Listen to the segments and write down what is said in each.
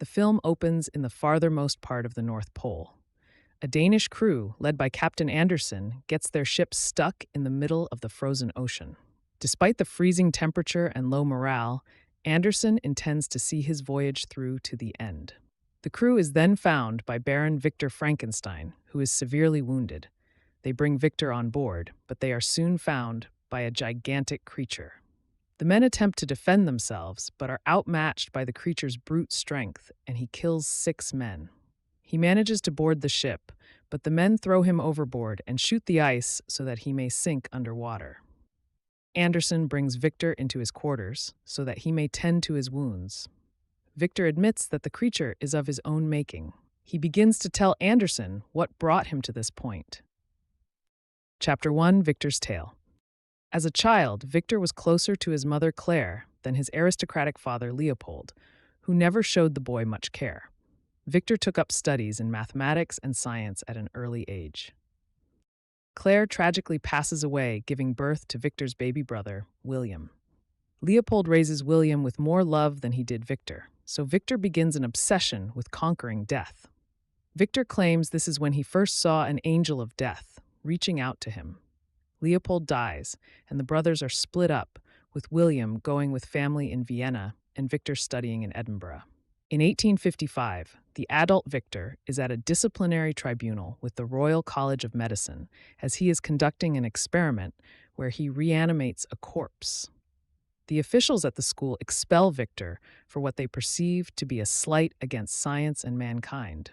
The film opens in the farthermost part of the North Pole. A Danish crew, led by Captain Andersen, gets their ship stuck in the middle of the frozen ocean. Despite the freezing temperature and low morale, Andersen intends to see his voyage through to the end. The crew is then found by Baron Victor Frankenstein, who is severely wounded. They bring Victor on board, but they are soon found by a gigantic creature. The men attempt to defend themselves, but are outmatched by the creature's brute strength, and he kills 6 men. He manages to board the ship, but the men throw him overboard and shoot the ice so that he may sink underwater. Andersen brings Victor into his quarters so that he may tend to his wounds. Victor admits that the creature is of his own making. He begins to tell Andersen what brought him to this point. Chapter 1: Victor's Tale. As a child, Victor was closer to his mother Claire than his aristocratic father Leopold, who never showed the boy much care. Victor took up studies in mathematics and science at an early age. Claire tragically passes away, giving birth to Victor's baby brother, William. Leopold raises William with more love than he did Victor, so Victor begins an obsession with conquering death. Victor claims this is when he first saw an angel of death, reaching out to him. Leopold dies, and the brothers are split up, with William going with family in Vienna and Victor studying in Edinburgh. In 1855, the adult Victor is at a disciplinary tribunal with the Royal College of Medicine as he is conducting an experiment where he reanimates a corpse. The officials at the school expel Victor for what they perceive to be a slight against science and mankind.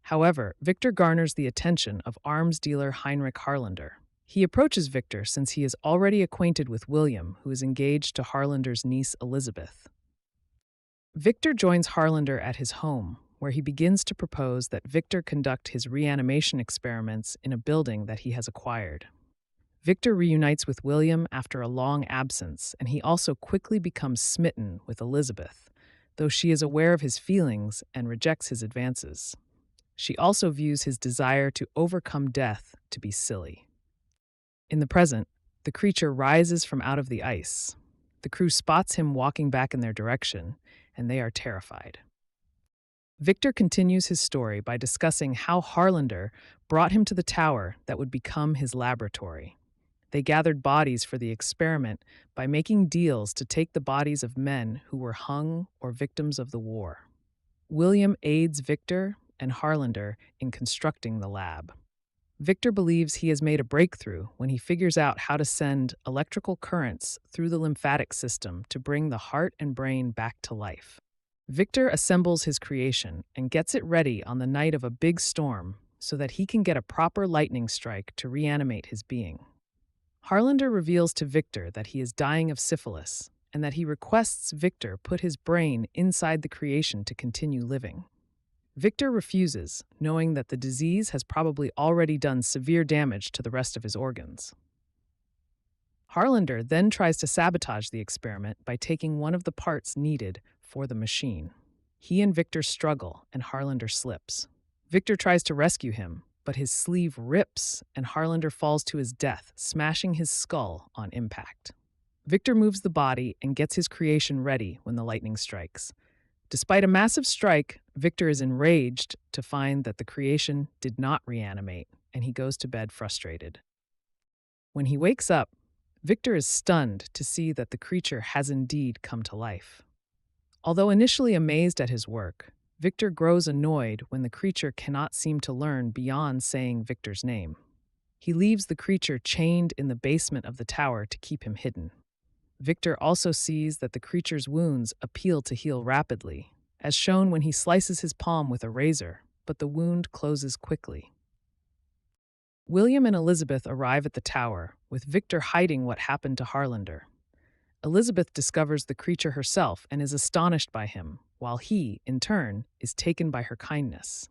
However, Victor garners the attention of arms dealer Heinrich Harlander. He approaches Victor since he is already acquainted with William, who is engaged to Harlander's niece Elizabeth. Victor joins Harlander at his home, where he begins to propose that Victor conduct his reanimation experiments in a building that he has acquired. Victor reunites with William after a long absence, and he also quickly becomes smitten with Elizabeth, though she is aware of his feelings and rejects his advances. She also views his desire to overcome death to be silly. In the present, the creature rises from out of the ice. The crew spots him walking back in their direction, and they are terrified. Victor continues his story by discussing how Harlander brought him to the tower that would become his laboratory. They gathered bodies for the experiment by making deals to take the bodies of men who were hung or victims of the war. William aids Victor and Harlander in constructing the lab. Victor believes he has made a breakthrough when he figures out how to send electrical currents through the lymphatic system to bring the heart and brain back to life. Victor assembles his creation and gets it ready on the night of a big storm so that he can get a proper lightning strike to reanimate his being. Harlander reveals to Victor that he is dying of syphilis and that he requests Victor put his brain inside the creation to continue living. Victor refuses, knowing that the disease has probably already done severe damage to the rest of his organs. Harlander then tries to sabotage the experiment by taking one of the parts needed for the machine. He and Victor struggle, and Harlander slips. Victor tries to rescue him, but his sleeve rips, and Harlander falls to his death, smashing his skull on impact. Victor moves the body and gets his creation ready when the lightning strikes. Despite a massive strike, Victor is enraged to find that the creation did not reanimate, and he goes to bed frustrated. When he wakes up, Victor is stunned to see that the creature has indeed come to life. Although initially amazed at his work, Victor grows annoyed when the creature cannot seem to learn beyond saying Victor's name. He leaves the creature chained in the basement of the tower to keep him hidden. Victor also sees that the creature's wounds appeal to heal rapidly, as shown when he slices his palm with a razor, but the wound closes quickly. William and Elizabeth arrive at the tower, with Victor hiding what happened to Harlander. Elizabeth discovers the creature herself and is astonished by him, while he, in turn, is taken by her kindness.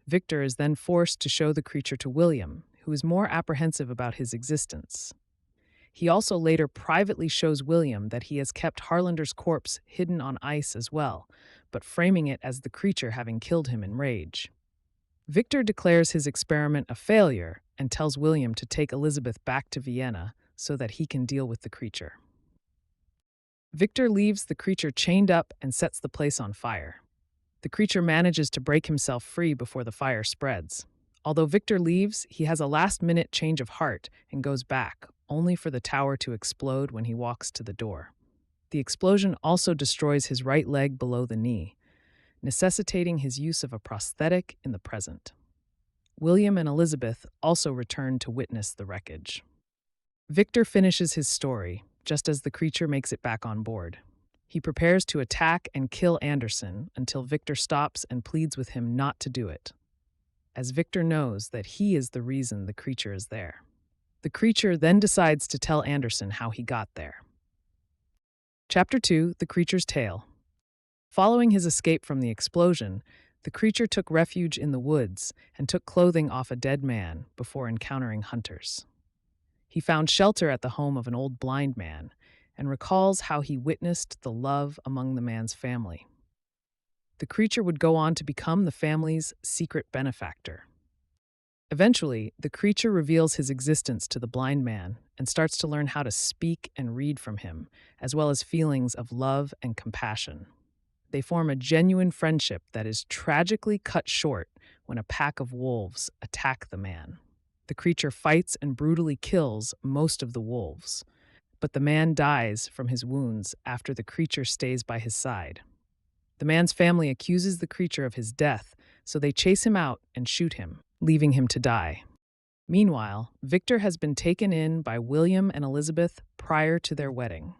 Victor is then forced to show the creature to William, who is more apprehensive about his existence. He also later privately shows William that he has kept Harlander's corpse hidden on ice as well, but framing it as the creature having killed him in rage. Victor declares his experiment a failure and tells William to take Elizabeth back to Vienna so that he can deal with the creature. Victor leaves the creature chained up and sets the place on fire. The creature manages to break himself free before the fire spreads. Although Victor leaves, he has a last-minute change of heart and goes back, only for the tower to explode when he walks to the door. The explosion also destroys his right leg below the knee, necessitating his use of a prosthetic in the present. William and Elizabeth also return to witness the wreckage. Victor finishes his story, just as the creature makes it back on board. He prepares to attack and kill Anderson until Victor stops and pleads with him not to do it, as Victor knows that he is the reason the creature is there. The creature then decides to tell Anderson how he got there. Chapter 2: The Creature's Tale. Following his escape from the explosion, the creature took refuge in the woods and took clothing off a dead man before encountering hunters. He found shelter at the home of an old blind man and recalls how he witnessed the love among the man's family. The creature would go on to become the family's secret benefactor. Eventually, the creature reveals his existence to the blind man and starts to learn how to speak and read from him, as well as feelings of love and compassion. They form a genuine friendship that is tragically cut short when a pack of wolves attack the man. The creature fights and brutally kills most of the wolves, but the man dies from his wounds after the creature stays by his side. The man's family accuses the creature of his death, so they chase him out and shoot him, leaving him to die. Meanwhile, Victor has been taken in by William and Elizabeth prior to their wedding.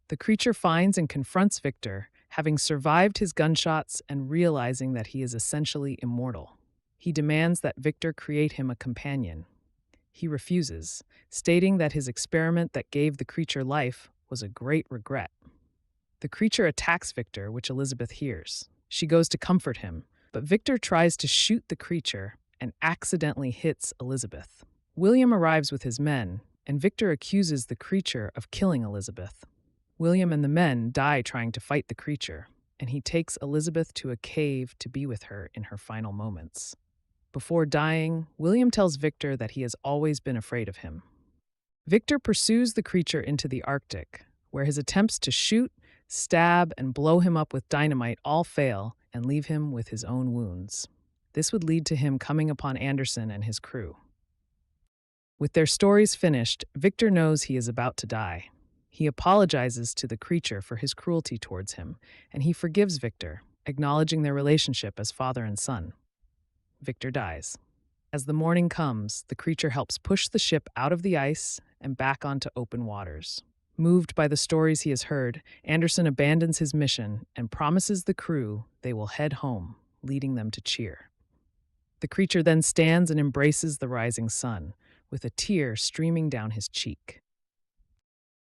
The creature finds and confronts Victor, having survived his gunshots and realizing that he is essentially immortal. He demands that Victor create him a companion. He refuses, stating that his experiment that gave the creature life was a great regret. The creature attacks Victor, which Elizabeth hears. She goes to comfort him, but Victor tries to shoot the creature and accidentally hits Elizabeth. William arrives with his men, and Victor accuses the creature of killing Elizabeth. William and the men die trying to fight the creature, and he takes Elizabeth to a cave to be with her in her final moments. Before dying, William tells Victor that he has always been afraid of him. Victor pursues the creature into the Arctic, where his attempts to shoot, stab, and blow him up with dynamite all fail and leave him with his own wounds. This would lead to him coming upon Anderson and his crew. With their stories finished, Victor knows he is about to die. He apologizes to the creature for his cruelty towards him, and he forgives Victor, acknowledging their relationship as father and son. Victor dies. As the morning comes, the creature helps push the ship out of the ice and back onto open waters. Moved by the stories he has heard, Anderson abandons his mission and promises the crew they will head home, leading them to cheer. The creature then stands and embraces the rising sun, with a tear streaming down his cheek.